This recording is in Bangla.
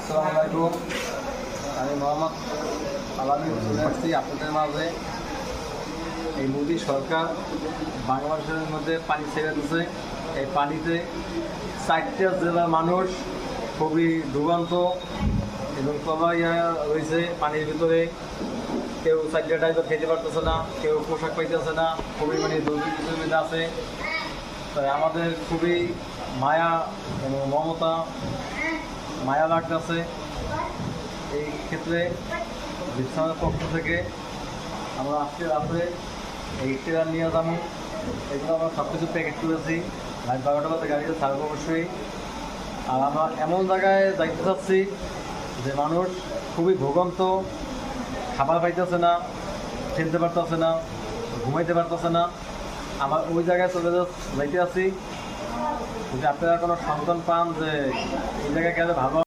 আসসালামু আলাইকুম। আমি মোহাম্মদ আলামিন চলে আসছি আপনাদের মাঝে। এই মোদী সরকার বাংলাদেশের মধ্যে পানি ছেড়ে দিচ্ছে। এই পানিতে 4টা জেলার মানুষ খুবই ভোগান্ত এবং তলাইয়া রয়েছে পানির ভিতরে। কেউ 4টা টাইপের খেতে পারতেছে না, কেউ পোশাক পাইতেছে না, খুবই দুর্নীতি আছে। তাই আমাদের খুবই মায়া এবং মায়া লাগতেছে। এই ক্ষেত্রে বিশ্রামের পক্ষ থেকে আমরা আজকে রাত্রে এই ট্রেলার নিয়ে যাবো। এগুলো আমরা সব কিছু প্যাকেট করেছি। রাত 12টা বাজে গাড়িতে থাকবো অবশ্যই। আর আমরা এমন জায়গায় যাইতে চাচ্ছি যে মানুষ খুবই ভোগান্ত, খাবার পাইতেছে না, খেলতে পারতেছে না, ঘুমাইতে পারতেছে না। আমার ওই জায়গায় যাইতে আছি। যদি আপনারা কোনো সন্ধান পান যে এই জায়গায় গেলে ভালো